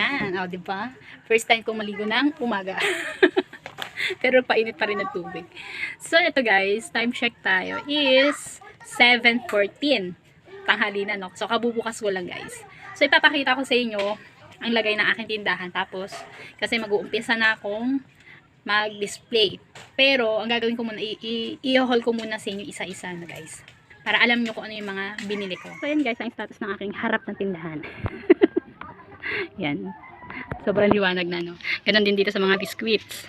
Yan, o, diba? First time kong maligo ng umaga. Pero painit pa rin ang tubig. So, ito guys, time check tayo is 7:14. Tanghali na, no? So, kabubukas ko lang guys. So, ipapakita ko sa inyo ang lagay ng aking tindahan. Tapos, kasi mag-uumpisa na akong mag-display. Pero, ang gagawin ko muna, i-haul ko muna sa inyo isa-isa na guys. Para alam nyo kung ano yung mga binili ko. So, yan guys, ang status ng aking harap ng tindahan. Yan. Sobrang liwanag na, no? Ganon din dito sa mga biscuits.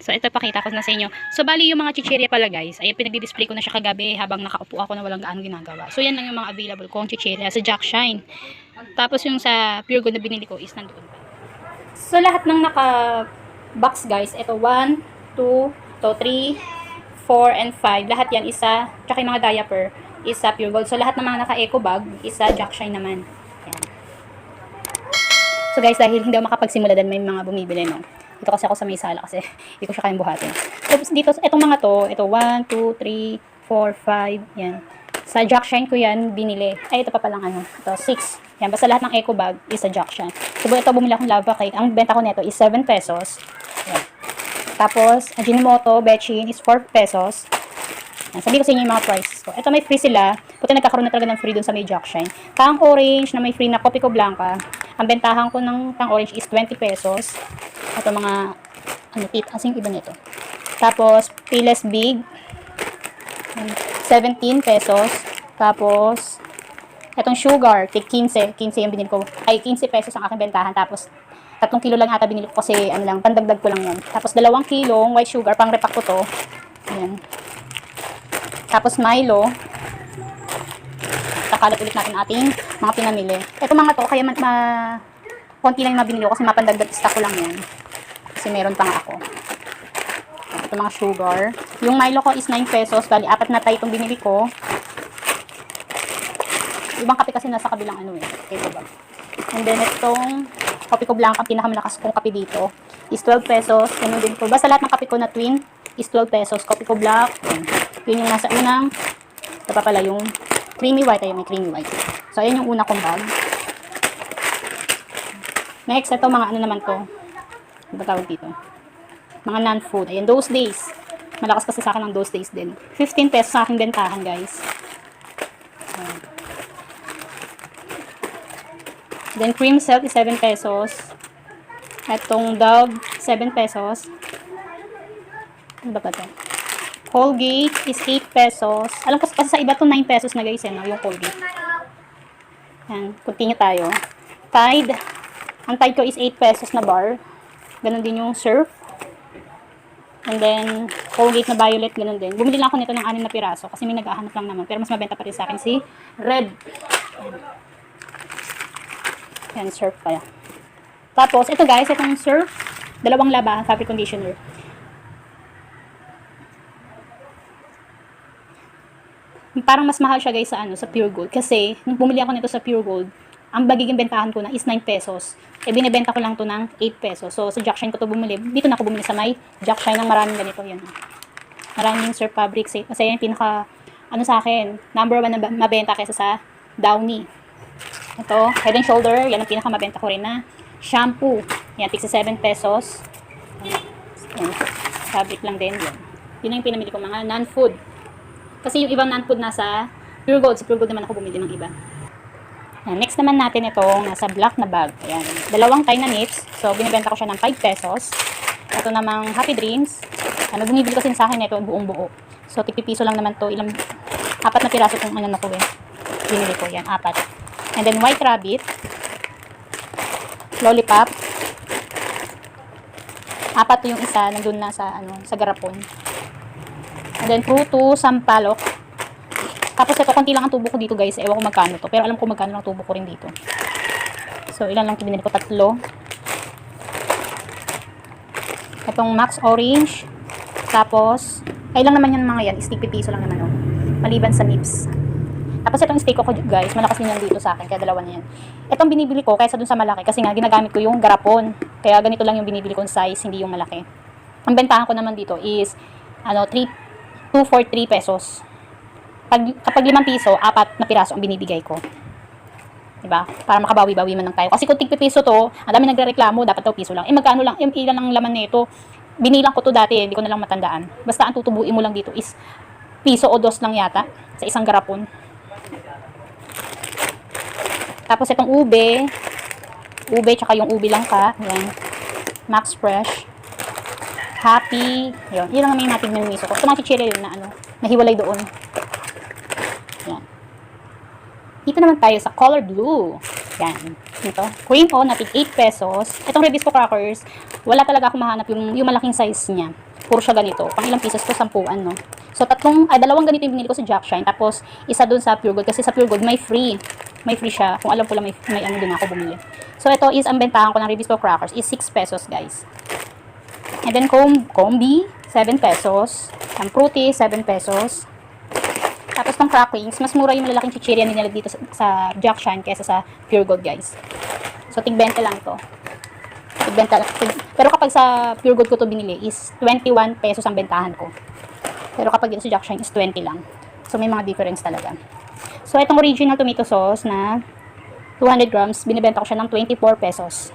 So, ito pakita ko na sa inyo. So, bali yung mga chichirya pala guys, ay pinag-display ko na siya kagabi habang nakaupo ako na walang gaano ginagawa. So, yan lang yung mga available kong chichirya sa Jack Shine. Tapos yung sa Pure Gold na binili ko is nandoon pa. So, lahat ng naka-box guys, ito 1, 2, 3, 4, and 5. Lahat yan isa, tsaka yung mga diaper, isa Pure Gold. So, lahat ng mga naka-eco bag, isa Jack Shine naman. Yan. So, guys, dahil hindi ako makapagsimula din, may mga bumibili, no? Dito kasi ako sa may sala kasi hindi ko siya kayang buhatin. So, dito, itong mga to, ito 1, 2, 3, 4, 5, yan. Sa Jack Shine ko yan binili. Ay, ito pa palang ano. Ito, 6. Yan, basta lahat ng eco bag is sa Jack Shine. So, ito bumili akong lava cake. Ang benta ko nito is 7 pesos. Yan. Tapos, Ajinomoto, Bechin is 4 pesos. Yan, sabi ko sa inyo yung mga price ko. Ito may free sila. Puti nagkakaroon na talaga ng free dun sa may Jack Shine. Tang orange na may free na Copico Blanca. Ang bentahan ko ng tang orange is 20 pesos. Ito mga, ano, asing iba nito. Tapos, Piles Big, 17 pesos. Tapos, itong sugar, 15 yung binili ko. Ay, 15 pesos ang aking bentahan. Tapos, 3 kilo lang ata binili ko kasi, ano lang, pandagdag ko lang yan. Tapos, 2 kilong white sugar, pang repack ko to. Ayan. Tapos, Milo. Kakalat ulit natin ating mga pinamili. Ito mga to, kaya konti lang yung mabinili ko kasi mapandagdag stock ko lang yan. Kasi meron pa nga ako. Ito mga sugar. Yung Milo ko is 9 pesos. Bali, 4 na tayo itong binili ko. Ibang kape kasi nasa kabilang ano eh. Ito ba? And then itong Copico Blanca, ang pinakamalakas kong kape dito, is 12 pesos. Ganun din po. Basta lahat ng kape ko na twin is 12 pesos. Copico Black. Yun yung nasa unang. Ito pa pala yung creamy white. Ayun, may creamy white. So, ayun yung una kong bag. Next, ito mga ano naman to. Ano ba tawag dito? Mga non-food. Ayan, those days. Malakas kasi sa akin ng those days din. 15 pesos sa aking bentahan, guys. Ayan. Then, cream silk is 7 pesos. Itong Dove, 7 pesos. Ano ba ito? Colgate is 8 pesos. Alam ko kasi sa iba to 9 pesos na guys, no? Yung Colgate. Ayan, continue tayo. Tide. Ang Tide ko is 8 pesos na bar. Ganon din yung Surf. And then, Colgate na Violet, ganon din. Bumili lang ako nito ng 6 na piraso kasi may nag-ahanap lang naman. Pero mas mabenta pa rin sa akin si Red. Yan, Surf kaya. Tapos, ito guys, itong Surf. 2 labahan, fabric conditioner. Parang mas mahal siya guys sa ano, sa Pure Gold. Kasi, nung bumili ako nito sa Pure Gold, ang magiging bentahan ko na is 9 pesos. E binibenta ko lang to ng 8 pesos. So, sa Jack Shine ko to bumili. Dito na ako bumili sa may Jack Shine ng maraming ganito. Yan. Maraming Surf Fabric. Kasi yan pinaka, ano sa akin, number 1 na mabenta kaysa sa Downy. Ito, Head and Shoulder. Yan ang pinaka mabenta ko rin na shampoo. Yan, tigsa 7 pesos. Yan, fabric lang din. Yan. Yun ang pinamili ko mga non-food. Kasi yung ibang non-food nasa Pure Gold. Sa Pure Gold naman ako bumili ng iba. Yan, next naman natin itong nasa black na bag. Ayan. 2 tie na knits. So, binibenta ko siya ng 5 pesos. Ito namang Happy Dreams. Ano, bumibili kasi sa akin ito buong buo. So, tig-piso lang naman to. 4 na piraso kung ano na ko eh. Binili ko. Yan, 4. And then, White Rabbit. Lollipop. 4 yung isa. Nandun na sa, ano, sa garapon. And then, Fruto, Sampalok. Tapos ito, konti lang ang tubo ko dito guys. Ewan ko magkano to. Pero alam ko magkano ang tubo ko rin dito. So, ilan lang binili ko? 3. Itong Max Orange. Tapos, ay lang naman yan mga yan. Stick piso lang naman. Oh. Maliban sa nips. Tapos itong steak ko guys. Malakas din yan dito sa akin. Kaya 2 na yan. Itong binibili ko kaysa dun sa malaki. Kasi nga, ginagamit ko yung garapon. Kaya ganito lang yung binibili kong size. Hindi yung malaki. Ang bentahan ko naman dito is, ano, 2 for 3 pesos. Kapag 5 piso, 4 na piraso ang binibigay ko. Diba? Para makabawi-bawi man lang tayo. Kasi kung tig-piso to, ang dami nagrereklamo, dapat daw piso lang. Eh, magkano lang, ilan ang laman nito? Binilang ko to dati, hindi ko na lang matandaan. Basta ang tutubuin mo lang dito is piso o dos lang yata sa isang garapon. Tapos itong ube tsaka yung ube lang ka. Yan. Max Fresh. Happy. Yun. Yun lang naman yung natin minimiso ko. Ito mga chichirya yun na nahiwalay doon. Yan. Dito naman tayo sa color blue. Yan. Ito. Cream o natin 8 pesos. Itong Revisco crackers, wala talaga akong mahanap yung malaking size niya. Puro siya ganito. Pang ilang pieces to? 10 no? So, dalawang ganito yung binili ko sa Jack Shine. Tapos, isa dun sa Pure Gold. Kasi sa Pure Gold, may free. May free siya. Kung alam ko lang, may ano din ako bumili. So, ito is, ang bentahan ko ng Revisco crackers is 6 pesos, guys. And then, Combi, 7 pesos. Ang Fruity, 7 pesos. Tapos, tong crackings, mas mura yung malalaking chichirya nila dito sa Jack Shine kaysa sa Pure Gold, guys. So, tig-20 lang to. Pero kapag sa Pure Gold ko to binili is 21 pesos ang bentahan ko. Pero kapag dito sa Jack Shine is 20 lang. So, may mga difference talaga. So, itong original tomato sauce na 200 grams, binibenta ko siya ng 24 pesos.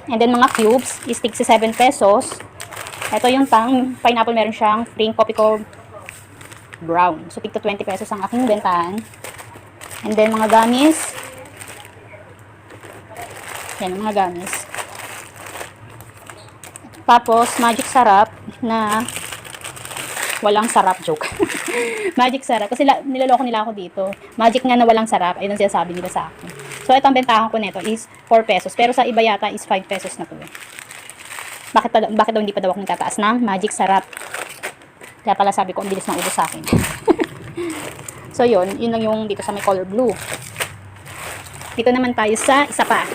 And then, mga cubes is tig 7 pesos. Ito yung pineapple, meron siyang spring Copico brown. So, tig 20 pesos ang aking bentahan. And then, mga gamis. Yan, mga gamis. Tapos, magic sarap na walang sarap, joke. Magic sarap. Kasi niloloko nila ako dito. Magic nga na walang sarap. Ayun ang sinasabi nila sa akin. So, ito ang bentahan ko nito is 4 pesos. Pero sa iba yata is 5 pesos na to. Bakit daw hindi pa daw ako nagtataas ng magic sarap? Kaya pala sabi ko, ang bilis ng ubos sa akin. So, yun lang yung dito sa may color blue. Dito naman tayo sa isa pa.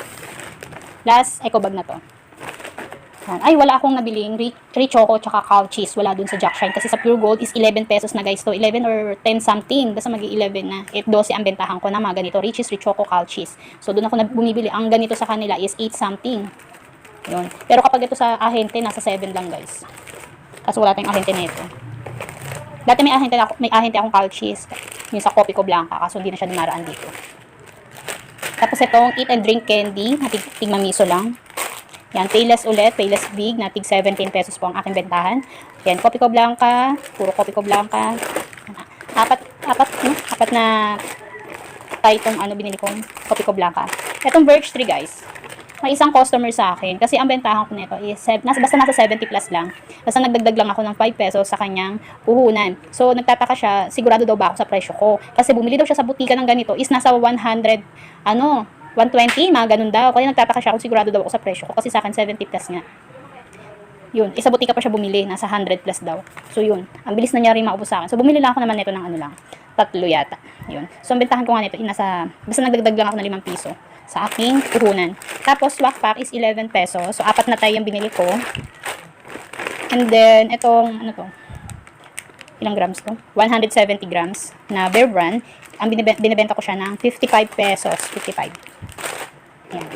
Last eco bag na to. Ay, wala akong nabiling Richoco tsaka cow cheese. Wala dun sa Jack Shine. Kasi sa Pure Gold is 11 pesos na, guys. To 11 or 10 something. Basta mag-11 na. 12 ang bentahan ko na mga ganito. Riches, Richoco, cow cheese. So, dun ako bumibili. Ang ganito sa kanila is 8 something. Yun. Pero kapag ito sa ahente, nasa 7 lang, guys. Kasi wala tayong ahente na ito. Dati may ahente akong cow cheese. Yung sa Copico Blanca. Kaso hindi na siya dumaraan dito. Tapos itong eat and drink candy. Tigmamiso lang. Yan, Payless ulit, Payless Big, na tig 17 pesos po ang aking bentahan. Yan, Copico Blanca, puro Copico Blanca. Apat na tayo itong binili kong Copico Blanca. Itong Birch Tree, guys. May isang customer sa akin, kasi ang bentahan ko nito is, basta nasa 70 plus lang. Basta nagdagdag lang ako ng 5 pesos sa kanyang puhunan. So, nagtataka siya, sigurado daw ba ako sa presyo ko? Kasi bumili daw siya sa butika ng ganito, is nasa 120, mga ganun daw. Kaya nagtataka siya kung sigurado daw ako sa presyo ko. Kasi sa akin, 70 plus nga. Yun. Isa butika pa siya bumili. Nasa 100 plus daw. So, yun. Ang bilis na niya rin maubos sa akin. So, bumili lang ako naman nito ng lang. 3 yata. Yun. So, ang bentahan ko nga nito, basta nagdagdag lang ako ng 5 piso sa aking puhunan. Tapos, swak pack is 11 pesos. So, 4 na tayo yung binili ko. And then, itong, ilang grams to? 170 grams na Bear Brand. Ang binibenta ko siya ng 55 pesos. 55. Yan.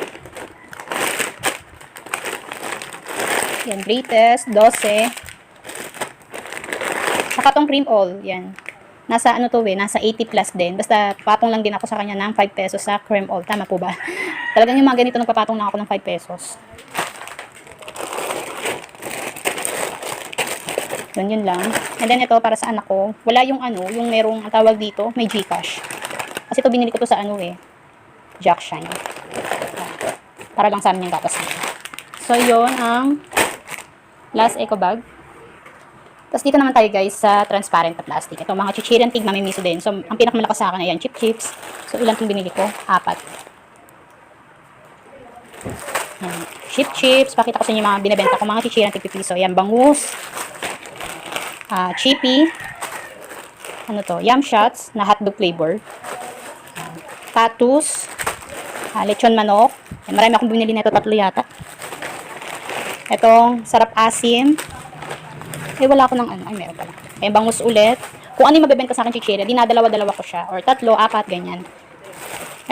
Yan, greatest, 12. Saka tong cream all, yan. Nasa nasa 80 plus din. Basta patong lang din ako sa kanya ng 5 pesos sa cream all. Tama po ba? Talagang yung mga ganito nagpapatong lang ako ng 5 pesos. Yun lang. And then ito para sa anak ko, wala yung yung merong ang tawag dito, may Gcash. Kasi ito binili ko to sa Jack Shine. Para lang sa amin yung gatas. So yun ang last eco bag. Tapos dito naman tayo, guys, sa transparent na plastic. Ito mga chichiryan tig mamimiso din. So ang pinakamalakas sa akin ayan, chips. So ilan itong binili ko? 4. Yan. Chips. Pakita ko sa inyo mga binibenta ko mga chichiryan tig piso. Yan, bangus. Chippy. Yum shots na hotdog flavor. Patus. Lechon manok. Marami akong binili nito, 3 yata. Itong sarap asim. Wala ako ng meron pala. Bangus ulit. Kung ano yung mabibenta sa akin chichirya, dinadalawa-dalawa ko siya. Or 3, 4, ganyan.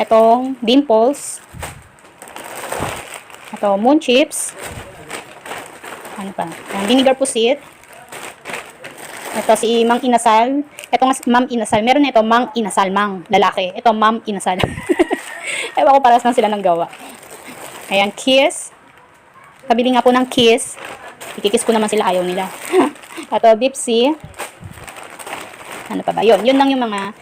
Itong dimples. Ito, moon chips. Vinegar pusit. Ito si Mang Inasal. Ito nga, ma'am inasal. Meron na ito, mang inasal, mang lalaki. Ito, ma'am inasal. Ewan ko, paras lang sila ng gawa. Ayan, kiss. Pabili nga po ng kiss. Ikikiss ko naman sila, ayaw nila. Ito, Dipsy. Ano pa ba? Yun lang yung mga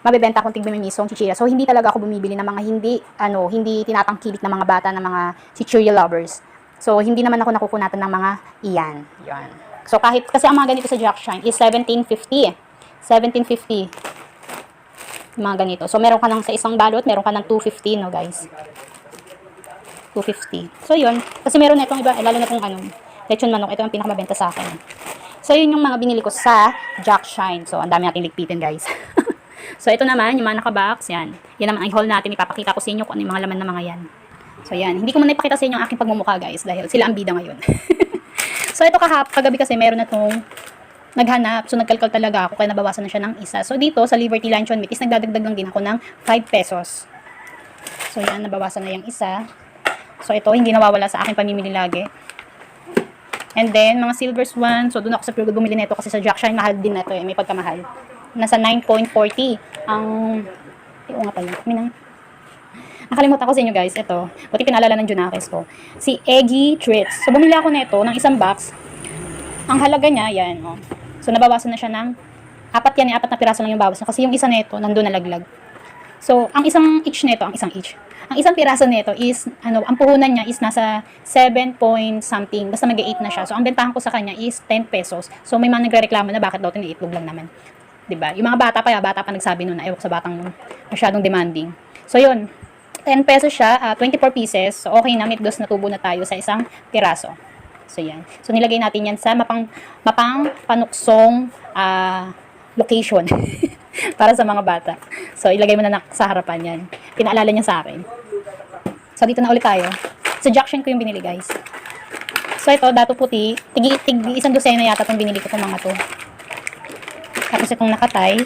mabibenta kong tigbimisong chichirya. So, hindi talaga ako bumibili ng mga hindi tinatangkilik na mga bata, na mga chichirya lovers. So, hindi naman ako nakukunatan ng mga iyan. Yan. So, kasi ang mga ganito sa Jack Shine is 1750. 1750. Mga ganito. So, meron ka ng sa isang balot, meron ka ng 250, no, guys? 250. So, yun. Kasi meron na itong iba, lalo na itong lechon manok. Ito ang pinakamabenta sa akin. So, yun yung mga binili ko sa Jack Shine. So, ang dami natin ligpitin, guys. So, ito naman, yung mga nakabox, yan. Yan naman ang haul natin. Ipapakita ko sa inyo kung ano yung mga laman ng mga yan. So, yan. Hindi ko muna ipakita sa inyo ang aking pagmumukha, guys, dahil sila ang bida ngayon. So, ito kagabi kasi meron na itong naghanap. So, nagkalkal talaga ako, kaya nabawasan na siya ng isa. So, dito, sa Liberty Luncheon Meat, is nagdadagdag lang din ako ng 5 pesos. So, yan, nabawasan na yung isa. So, ito, hindi nawawala sa aking pamimili lagi. And then, mga silver swan. So, doon ako sa Pure Gold bumili nito kasi sa Jack Shine, mahal din na ito. May pagkamahal. Nasa 9.40 ang... Ay, nga pala. Nakalimutan ko sa inyo, guys. Ito. Buti pinaalala ng Junakis ko. Si Eggy Treats. So, bumili ako nito ng isang box. Ang halaga niya, yan. Oh. So, nabawasan na siya ng... Apat na piraso lang yung bawas. Kasi yung isa nito, nandun nalaglag. So, ang isang isang piraso nito is, ang puhunan niya is nasa 7 point something. Basta mag-8 na siya. So, ang bentahan ko sa kanya is 10 pesos. So, may mga nagre-reklamo na bakit daw tiniitlog lang naman. 'Di ba? Yung mga bata pa nagsabi noon na ayoko sa batang masyadong demanding. So, yun. 10 pesos siya, 24 pieces. So, okay na, may dos na tubo na tayo sa isang piraso. So, yan. So, nilagay natin yan sa mapang panuksong location. Para sa mga bata. So, ilagay mo na sa harapan yan. Pinaalala niya sa akin. So, dito na ulit tayo. Sa Jack Shine ko yung binili, guys. So, ito, dato puti. Isang dosena yata itong binili ko itong mga to. Tapos itong nakatay.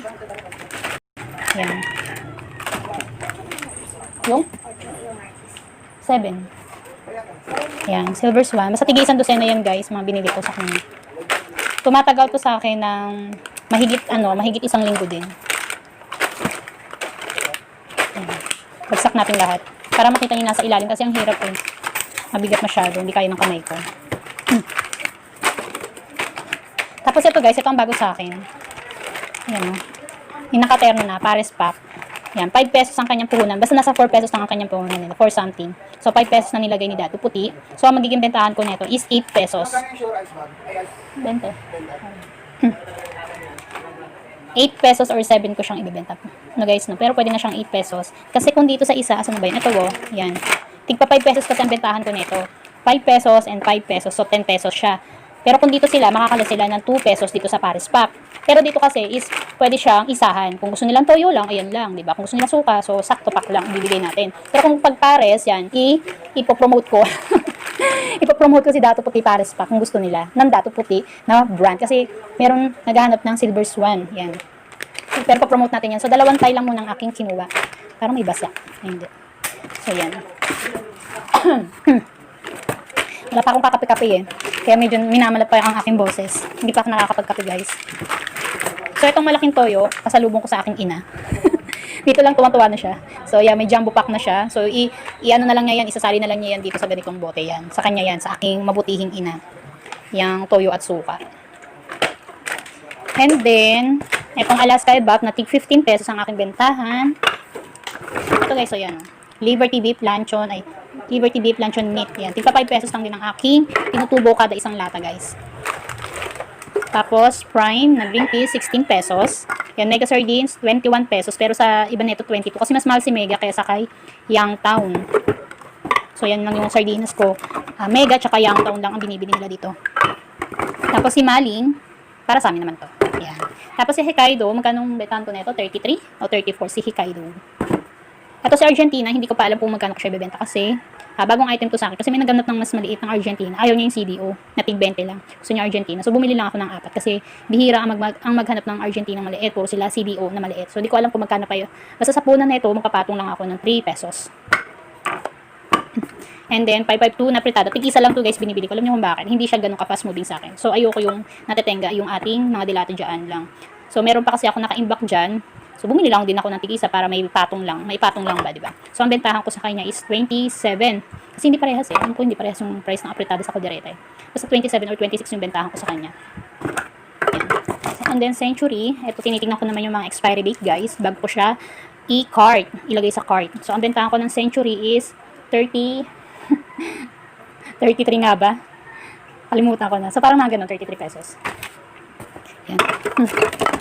Yan. Yung 7. Yan. Silver swan. Basta isang dosena yan, guys. Mga binili ko sa kanya. Tumatagal to sa akin ng mahigit isang linggo din. Bagsak natin lahat. Para makita niyo nasa ilalim kasi ang hirap eh. Mabigat masyado. Hindi kaya ng kamay ko. Tapos ito, guys. Ito ang bago sa akin. Ayan o. Yung nakaterno na. Pares pack. Yan. 5 pesos ang kanyang puhunan. Basta nasa 4 pesos lang ang kanyang puhunan nila. 4 something. So, 5 pesos na nilagay ni Dato Puti. So, ang magiging bentahan ko nito is 8 pesos. 20. 8 pesos or 7 ko siyang ibibenta po. No, guys, no? Pero pwede na siyang 8 pesos. Kasi kung dito sa isa, asan na ba yun? Ito, yan. Tigpa 5 pesos kasi ang bentahan ko nito. 5 pesos and 5 pesos. So, 10 pesos siya. Pero kung dito sila, makakala sila ng 2 pesos dito sa Paris Pack. Pero dito kasi is, pwede siyang isahan. Kung gusto nilang toyo lang, ayan lang, diba? Kung gusto nilang suka, so sakto pack lang ibibigay natin. Pero kung pag Pares, yan, ipopromote ko. Ipopromote ko si Dato Puti Paris Pack kung gusto nila ng Dato Puti na brand. Kasi meron naghahanap ng Silver Swan. Yan. Pero papromote natin yan. So, 2 tie lang muna ang aking kinuha. Parang may basa. Hindi. So, yan. Wala pa akong kakape-kape eh. Kaya medyo minamalat pa ang aking boses. Hindi pa ako nakakapagkape, guys. So, itong malaking toyo, pasalubong ko sa aking ina. Dito lang tuwa-tuwa na siya. So, yeah, may jumbo pack na siya. So, i-ano na lang niya yan, isasali na lang niya yan dito sa ganitong bote yan. Sa kanya yan, sa aking mabutihing ina. Yang toyo at suka. And then, itong Alaska Evap na tig 15 pesos ang aking bentahan. Ito, guys, so yan. Liberty Beef Luncheon, Liberty Beef Luncheon Meat. Yan. Tigpa 5 pesos lang din ang aking tinutubo kada isang lata, guys. Tapos, Prime na green tea, 16 pesos. Yan, Mega Sardines, 21 pesos. Pero sa iba nito, 22. Kasi mas mahal si Mega kaysa kay Youngtown. So, yan lang yung sardinas ko. Mega tsaka Youngtown lang ang binibili nila dito. Tapos, si Maling, para sa amin naman to. Yan. Tapos, si Hokkaido, magkano betan ko nito? 33 o 34 si Hokkaido. Ito si Argentina, hindi ko pa alam kung magkano ko siya ibebenta kasi bagong item to sa akin. Kasi may naganap ng mas maliit ng Argentina. Ayaw niya yung CDO, na tig 20 lang. Gusto niya Argentina. So, bumili lang ako ng 4 kasi bihira ang maghanap ng Argentina maliit. Puro sila CDO na maliit. So, di ko alam kung magkano pa yun. Basta sa punan na ito, magpapatong lang ako ng 3 pesos. And then, 552 na pritada. Tig-isa lang to, guys, binibili ko. Alam niyo kung bakit? Hindi siya ganun ka-fast moving sa akin. So, ayoko yung natetenga, yung ating mga dilata dyan lang. So, meron pa kasi ako naka-imbak dyan. So, bumili lang din ako ng tig-isa para may patong lang. May patong lang ba, di ba? So, ang bentahan ko sa kanya is 27. Kasi hindi parehas eh. Alam ko, hindi parehas yung price ng apritada sa kaldereta eh. Basta 27 or 26 yung bentahan ko sa kanya. Yan. And then, Century. Ito, tinitingnan ko naman yung mga expiry date, guys. Bago ko siya i-cart. Ilagay sa cart. So, ang bentahan ko ng Century is 30... 33 nga ba? Kalimutan ko na. So, parang mga ganun, 33 pesos. Yan.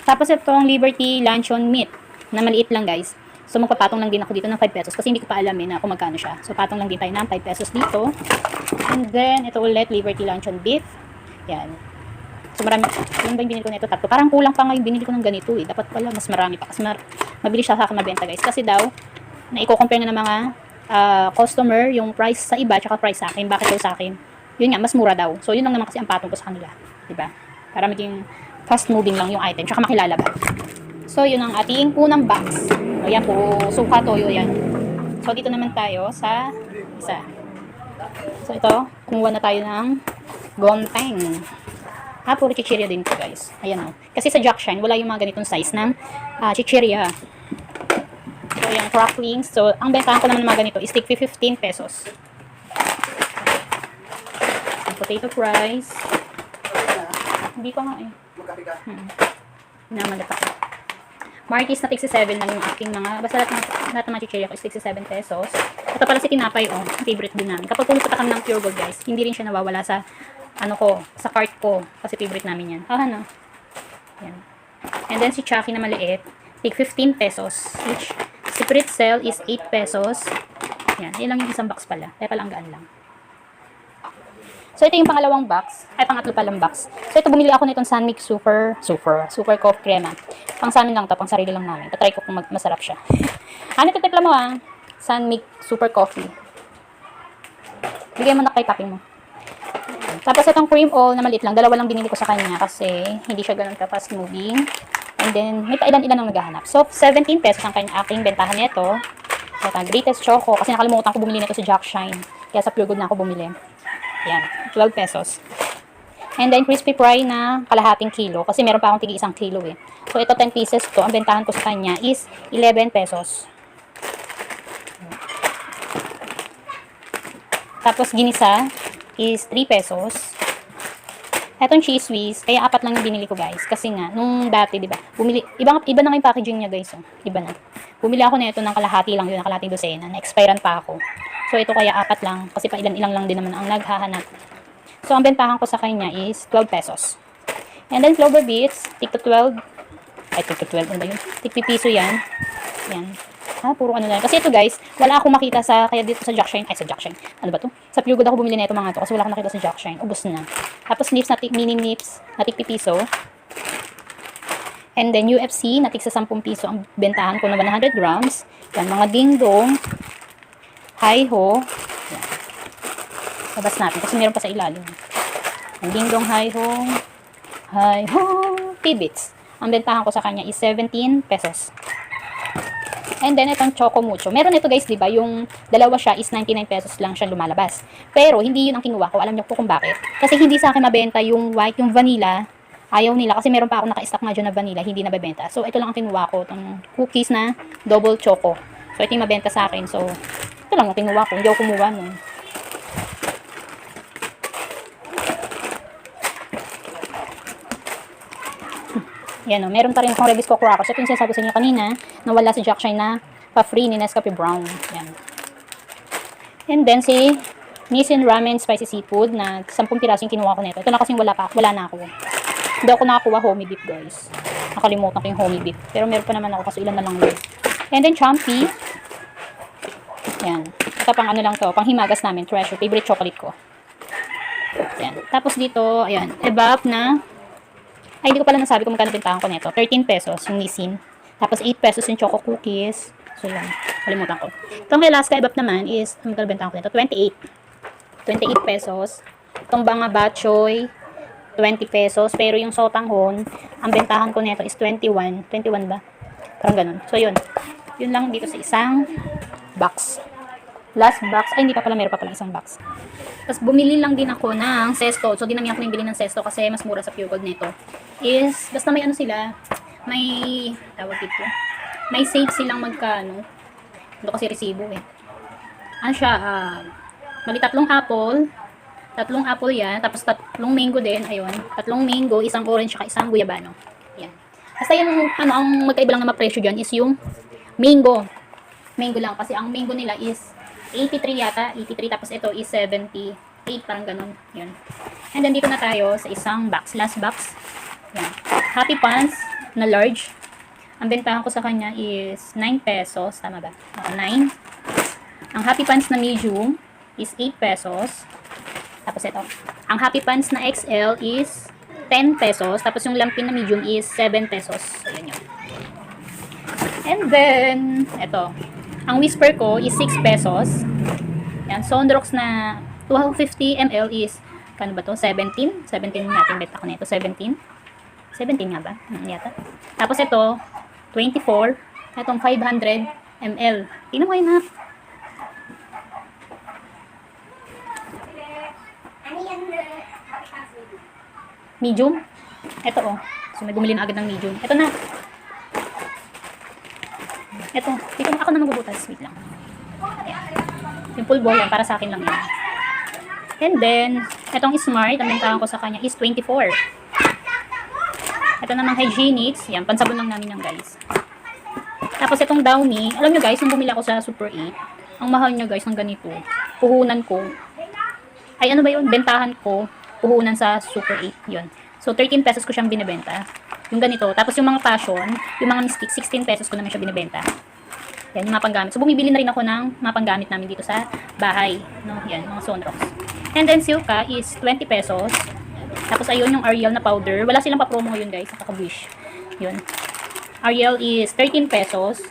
Tapos itong Liberty Luncheon Meat na maliit lang guys. So magpapatong lang din ako dito ng 5 pesos kasi hindi ko pa alam na kung magkano siya. So patong lang din tayo ng 5 pesos dito. And then ito ulit Liberty Luncheon Beef. Yan. So marami. Yung ba yung binili ko nito? Tatlo. Parang kulang pa nga yung binili ko ng ganito eh. Dapat pala mas marami pa kasi mabilis siya sa akin mabenta guys. Kasi daw na i-compare na ng mga customer yung price sa iba tsaka price sa akin. Bakit daw sa akin? Yun nga, mas mura daw. So yun lang naman kasi ang patong ko sa kanila. Diba? Para maging fast moving lang yung item, tsaka makilala ba. So, yun ang ating unang box. O, yan po, suka toyo yan. So, dito naman tayo sa isa. So, ito, kumuha na tayo ng gonteng. Puro chichirya din po, guys. Ayan o. Kasi sa Jack Shine, wala yung mga ganitong size ng chichirya. So, yung cracklings. So, ang bentahan ko naman ng mga ganito is tig 15 pesos. Potato fries. Hindi pa nga eh. Namalat ako. Marquis na tig 7 lang yung aking mga, basta lahat ng mga chichirya ko is tig 7 pesos. Ito pala si tinapay, oh, favorite din namin. Kapag pumunta kami ng Pure Gold guys, hindi rin siya nawawala sa, sa cart ko. Kasi favorite namin yan. No? Yan. And then si Chucky na maliit, tig 15 pesos. Which, si Pretzel is 8 pesos. Yan, yun lang yung isang box pala. Kaya pala ang gaan lang. So, ito yung pangalawang box. Ay, pangatlo palang box. So, ito bumili ako nitong Sunmix Super Coffee Crema. Pang sa amin lang to, pang sarili lang namin. Tatry ko kung masarap siya. Ano ito, tipla mo Sunmix Super Coffee. Bigay mo na kay topping mo. Tapos, itong cream all na maliit lang. Dalawa lang binili ko sa kanya kasi hindi siya ganun ka-fast moving. And then, may pailan-ilan ang naghahanap. So, 17 pesos ang aking bentahan nito. Ito, greatest choco. Kasi nakalimutan ko bumili nito sa Jack Shine. Kaya sa Pure Gold na ako bumili. Yan, 12 pesos. And then, crispy fry na kalahating kilo. Kasi meron pa akong tigi 1 kilo eh. So, ito 10 pieces to. Ang bentahan ko sa kanya is 11 pesos. Tapos, ginisa is 3 pesos. Etong cheese whiz, kaya 4 lang yung binili ko guys. Kasi nga, nung dati, di ba, bumili, iba na nga yung packaging niya guys. Oh. Iba na. Bumili ako na ito ng kalahati lang yun, ng kalahating dosena. Na-expirean pa ako. So, ito kaya 4 lang. Kasi pa ilan-ilang lang din naman ang naghahanap. So, ang bentahan ko sa kanya is 12 pesos. And then, Clover Beets, tig 12. Ay, tig 12. Ano ba yun? Tig piso yan. Yan. Puro ano na. Kasi ito guys, wala akong makita kaya dito sa Jack Shine. Ay, sa Jack Shine. Ano ba to? Sa Pure Gold ako bumili na ito mga to. Kasi wala akong nakita sa Jack Shine. Ubus na. Tapos, nips na mini nips na tig piso. And then, UFC, na tig sa 10 piso ang bentahan ko na 100 grams. Yan, mga dingdong. Hi-ho. Yan. Labas natin kasi meron pa sa ilalim. Ang dingdong hi-ho. Hi-ho. Tidbits. Ang bentahan ko sa kanya is 17 pesos. And then, itong Choco Mucho. Meron ito guys, di ba? Yung dalawa siya is 99 pesos lang siya lumalabas. Pero, hindi yun ang kinuha ko. Alam niyo po kung bakit. Kasi hindi sa akin mabenta yung white, yung vanilla. Ayaw nila. Kasi meron pa ako naka-stock nga dyan na vanilla. Hindi nabebenta. So, ito lang ang kinuha ko. Itong cookies na double choco. So, ito yung mabenta sa akin. So, ito lang yung kinuha ko. Hindi ako kumuha nun. Yan o. Meron pa rin akong Rebisco Crackers. Ito yung sinasabi sa inyo kanina na wala si Jack Shine na pa-free ni Nescafe Brown. Yan. And then si Nissin Ramen Spicy Seafood na 10 piraso yung kinuha ko nito. Ito na kasing wala na ako. Hindi ako nakakuha homey beef guys. Nakalimutan ko yung homey beef. Pero meron pa naman ako kasi ilan na lang yun. And then Chumpy. Yan. Ito pang ano lang to. Pang himagas namin. Treasure. Favorite chocolate ko. Yan. Tapos dito, ayan. Ebap na. Ay, hindi ko pala nasabi kung magkano bentahan ko nito. 13 pesos yung Nissin. Tapos 8 pesos yung choco cookies. So yan. Kalimutan ko. Itong kay Alaska Ebap naman is, magkano bentahan ko nito? 28. 28 pesos. Itong Banga Batchoy, 20 pesos. Pero yung Sotanghon, ang bentahan ko nito is 21. 21 ba? Parang ganun. So yun. Yun lang dito sa isang box. Last box. Ay, hindi pa pala. Meron pa pala isang box. Tapos, bumili lang din ako ng sesto. So, dinamihan ko yung bili ng sesto kasi mas mura sa Pure Gold nito. Basta may ano sila, may, tawag dito, may save silang magkano. Ito kasi resibo eh. Ano siya, mali tatlong apple yan, tapos tatlong mango din, ayun. Tatlong mango, isang orange, saka isang guyabano. Yan. Basta yung, ang magkaiba lang na presyo dyan is yung mango. Mango lang, kasi ang mango nila is 83 yata, 83, tapos ito is 78, parang ganun. Yan. And then dito na tayo sa isang box, last box. Yan. Happy Pants na large. Ang bentahan ko sa kanya is 9 pesos, tama ba? 9. Ang Happy Pants na medium is 8 pesos. Tapos ito, ang Happy Pants na XL is 10 pesos. Tapos yung lampin na medium is 7 pesos. So, yun yun. And then, ito, ang Whisper ko is 6 pesos. Yan, Sondrox na 250 ml is, kano ba to? 17? 17 natin beta ko nito. 17? 17 nga ba? Yata. Tapos ito, 24. Itong 500 ml. Tingnan mo yun ha. Medium. Ito oh. So may bumili na agad ng medium. Ito na. Ito. Dito ako na magbubutas. Wait lang. Ayan. Simple boy yan. Para sa akin lang yan. And then, itong Smart, ang bentahan ko sa kanya is 24. Ito namang Hygienics. Yan. Pansabon lang namin yan guys. Tapos itong Downy. Alam nyo guys, nung bumili ako sa Super 8, ang mahal nyo guys ng ganito. Puhunan ko. Ay ano ba yun? Bentahan ko. Puhunan sa Super 8. Yun. So, 13 pesos ko siyang binibenta. Yung ganito. Tapos yung mga passion, yung mga mystic, 16 pesos ko naman siya binibenta. Yan, yung mga panggamit. So, bumibili na rin ako ng mga panggamit namin dito sa bahay. No? Yan, mga Sondrox. And then, Silka is 20 pesos. Tapos, ayun yung Ariel na powder. Wala silang pa-promo ngayon, guys. Nakaka-wish. Yun. Ariel is 13 pesos.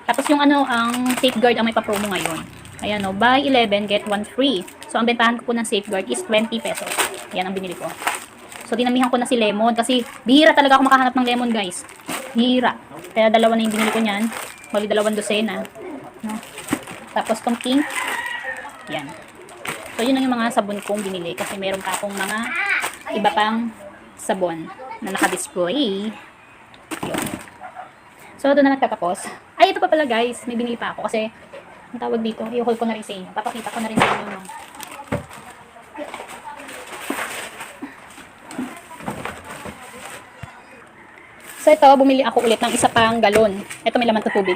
Tapos, yung ano, ang Safeguard ang may pa-promo ngayon. Ayan, no? Buy 11, get 1 free. So, ang bentahan ko po ng Safeguard is 20 pesos. Yan ang binili ko. So, dinamihan ko na si Lemon. Kasi, bihira talaga ako makahanap ng lemon, guys. Bihira. Kaya, dalawa na yung binili ko niyan. Mali 2 dosena. No? Tapos, tong pink. Yan. So, yun lang yung mga sabon kong binili. Kasi, meron pa akong mga iba pang sabon na naka-display. Yun. So, doon na nagtatapos. Ay, ito pa pala, guys. May binili pa ako. Kasi, ang tawag dito, i-haul ko na rin sa inyo. Papakita ko na rin sa inyo. No? So, ito, bumili ako ulit ng isa pang galon. Ito, may laman to tubig.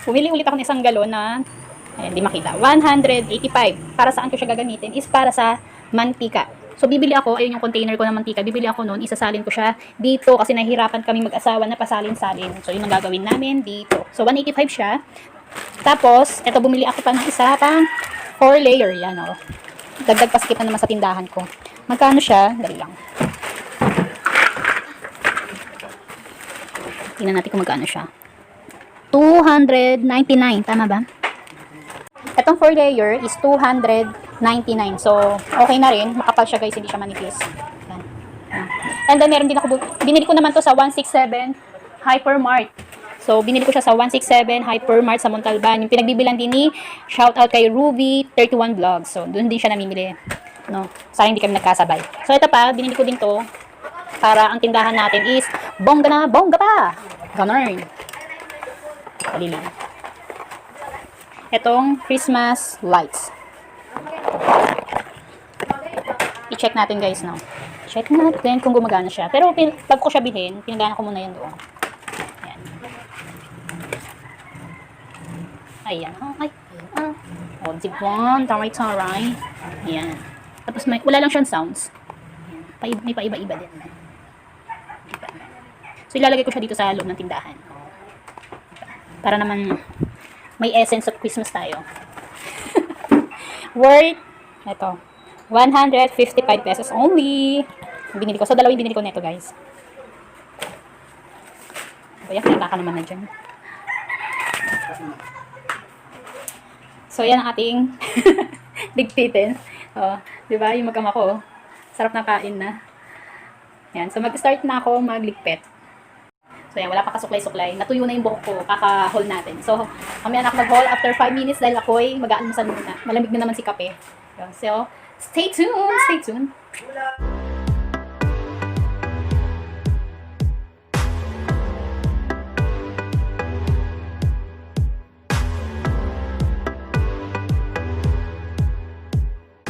Bumili ulit ako ng isang galon na, hindi makita, 185. Para saan ko siya gagamitin is para sa mantika. So, bibili ako, ayun yung container ko ng mantika. Bibili ako noon, isasalin ko siya dito kasi nahihirapan kaming mag-asawa na pasalin-salin. So, yun ang gagawin namin dito. So, 185 siya. Tapos, ito, bumili ako pa ng isa pang 4 layer. Yan, oh. Dagdag paskip na naman sa tindahan ko. Magkano siya? Dali lang. Tingnan natin kung magkano siya. 299. Tama ba? Itong 4 layer is 299. So, okay na rin. Makapal siya guys. Hindi siya manipis. Yan. And then, meron din ako. Binili ko naman to sa 167 Hypermart. So, binili ko siya sa 167 Hypermart sa Montalban. Yung pinagbibilan din ni shoutout kay Ruby 31 Vlogs. So, doon din siya namimili. No? Sayang hindi kami nagkasabay. So, ito pa. Binili ko din to para ang tindahan natin is bongga na bongga pa. Ganon. Dali lang. Itong Christmas lights. I-check natin guys, no? Check natin kung gumagana siya. Pero pag ko siya bilhin, pinagana ko muna yan doon. Ayan. Ayan. Ay. Oh, dibuan. Taray-taray. Ayan. Tapos wala lang siyang sounds. Ayan. May paiba-iba din. So, ilalagay ko siya dito sa loob ng tindahan. Para naman may essence of Christmas tayo. Worth, ito, 155 pesos only. Binili ko. So, dalawang binili ko nito, guys. Kaya, kita ka naman na dyan. So, yan ang ating digpitin. Oh, diba? Yung magkama ko. Sarap na kain na. Yan. So, mag-start na ako magligpit. So, yan, wala pa kasuklay-suklay. Natuyo na yung buhok ko. Kaka-haul natin. So, mamaya na ako mag-haul after 5 minutes dahil ako'y mag-aalmusal muna. Malamig na naman si kape. So, stay tuned! Stay tuned!